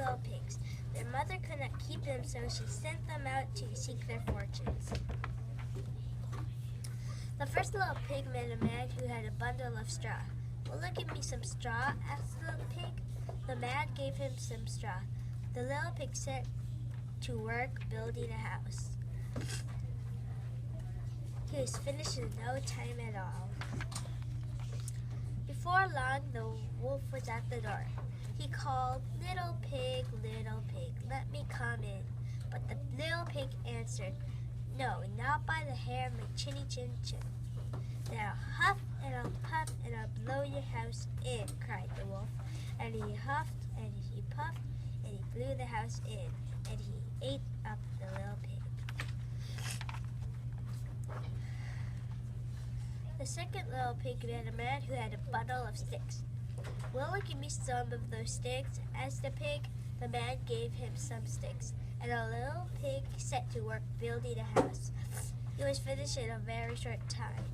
little pigs. Their mother could not keep them, so she sent them out to seek their fortunes. The first little pig met a man who had a bundle of straw. "Will you give me some straw?" asked the pig. The man gave him some straw. The little pig set to work building a house. He was finished in no time at all. Before long, the wolf was at the door. He called, little pig, let me come in." But the little pig answered, "No, not by the hair of my chinny chin chin." "Then I'll huff and I'll puff and I'll blow your house in," cried the wolf. And he huffed and he puffed and he blew the house in, and he ate up the little pig. The second little pig met a man who had a bundle of sticks. "Will you give me some of those sticks?" asked the pig. The man gave him some sticks, and the little pig set to work building a house. He was finished in a very short time.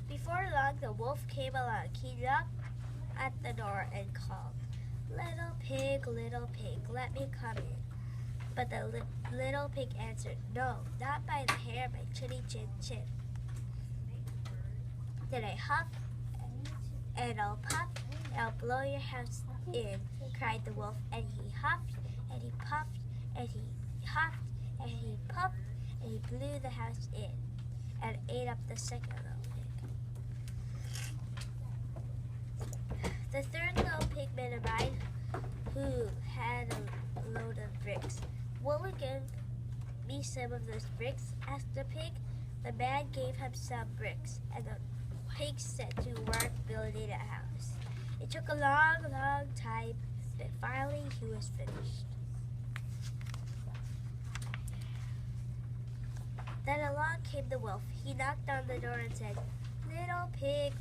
Before long, the wolf came along. He knocked at the door and called, little pig, let me come in." But the little pig answered, "No, not by the hair of my chinny chin chin." "Then I huff and I'll puff and I'll blow your house in," cried the wolf. And he huffed and he puffed and he huffed and he puffed and he blew the house in and ate up the second little pig. The third little pig met a man who had a load of bricks. "Will you give me some of those bricks?" asked the pig. The man gave him some bricks, and the pig set to work building a house. It took a long, long time, but finally he was finished. Then along came the wolf. He knocked on the door and said, little pig,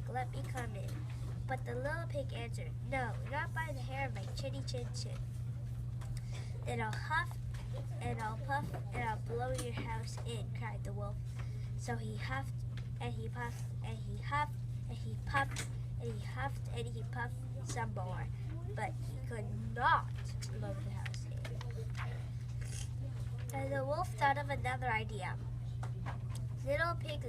let me come in." But the little pig answered, "No, not by the hair of my chinny chin chin." "Then I'll huff and I'll puff and I'll blow your house in," cried the wolf. So he huffed and he puffed and he huffed and he puffed and he huffed and he puffed some more, but he could not blow the house in. And the wolf thought of another idea. Little pig,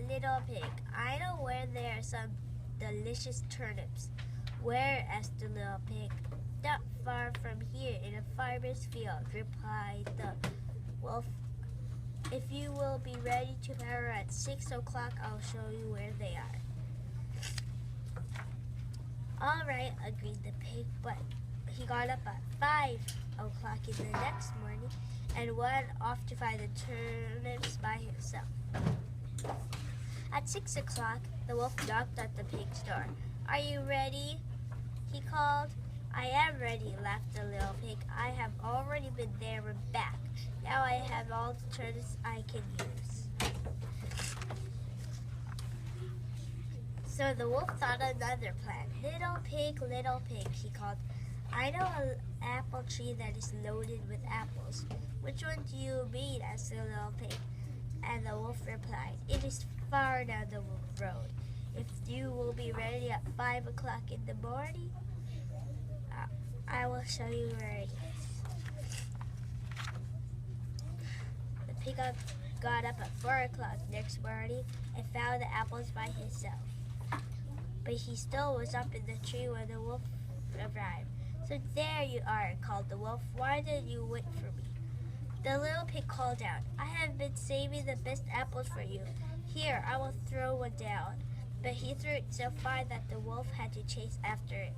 I know where there are some delicious turnips." "Where?" asked the little pig. "Not far from here, in a farmer's field," replied the wolf. "If you will be ready tomorrow at 6 o'clock, I'll show you where they are." "All right," agreed the pig, but he got up at 5 o'clock in the next morning and went off to find the turnips by himself. At 6 o'clock, the wolf knocked at the pig's door. "Are you ready?" he called. "I am ready," laughed the little pig. "I have already been there and back. Now I have all the turnips I can use." So the wolf thought another plan. Little pig, he called. "I know an apple tree that is loaded with apples." "Which one do you mean?" asked the little pig. And the wolf replied, "It is far down the road. If you will be ready at 5 o'clock in the morning, I will show you where it is." The pig got up at 4 o'clock next morning and found the apples by himself. But he still was up in the tree when the wolf arrived. "So there you are," called the wolf. "Why did you wait for me?" The little pig called out, "I have been saving the best apples for you. Here, I will throw one down." But he threw it so far that the wolf had to chase after it.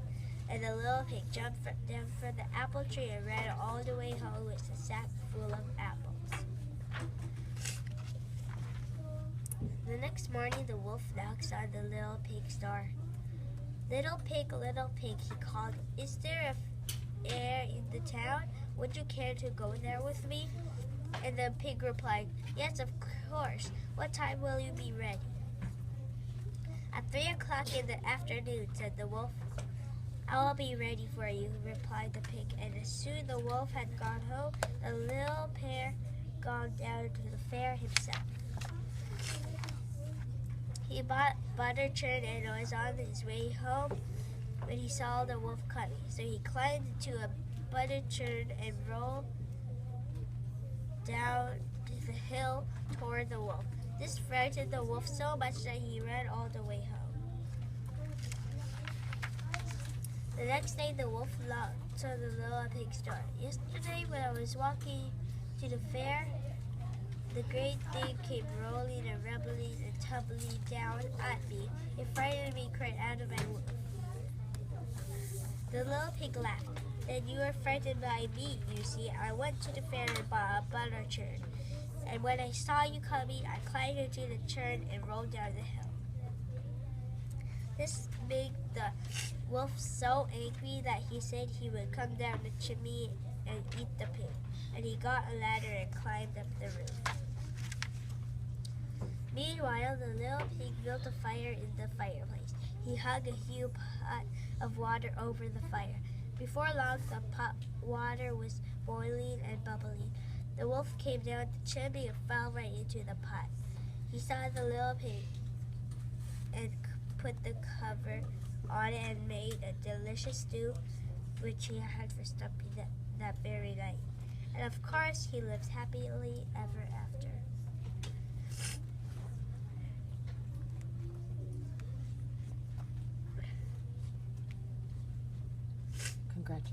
And the little pig jumped down from the apple tree and ran all the way home with a sack full of apples. The next morning, the wolf knocks on the little pig's door. Little pig, he called, "Is there a fair in the town? Would you care to go there with me?" And the pig replied, "Yes, of course. What time will you be ready?" "At 3 o'clock in the afternoon," said the wolf. "I will be ready for you," replied the pig. And as soon the wolf had gone home, the little pair gone down to the fair himself. He bought butter churn and was on his way home when he saw the wolf coming. So he climbed into a butter churn and rolled down the hill toward the wolf. This frightened the wolf so much that he ran all the way home. The next day, the wolf knocked on the little pig's door. Yesterday, when I was walking to the fair, the great thing came rolling and rumbling and tumbling down at me. It frightened me quite out of my wits. The little pig laughed. Then you were frightened by me, you see. I went to the fair and bought a butter churn. And when I saw you coming, I climbed into the churn and rolled down the hill. This made the wolf so angry that he said he would come down the chimney and eat the pig. And he got a ladder and climbed up the roof. Meanwhile, the little pig built a fire in the fireplace. He hung a huge pot of water over the fire. Before long, the pot water was boiling and bubbling. The wolf came down the chimney and fell right into the pot. He saw the little pig and put the cover on it and made a delicious stew, which he had for supper that very night. And of course, he lived happily ever after. Congratulations.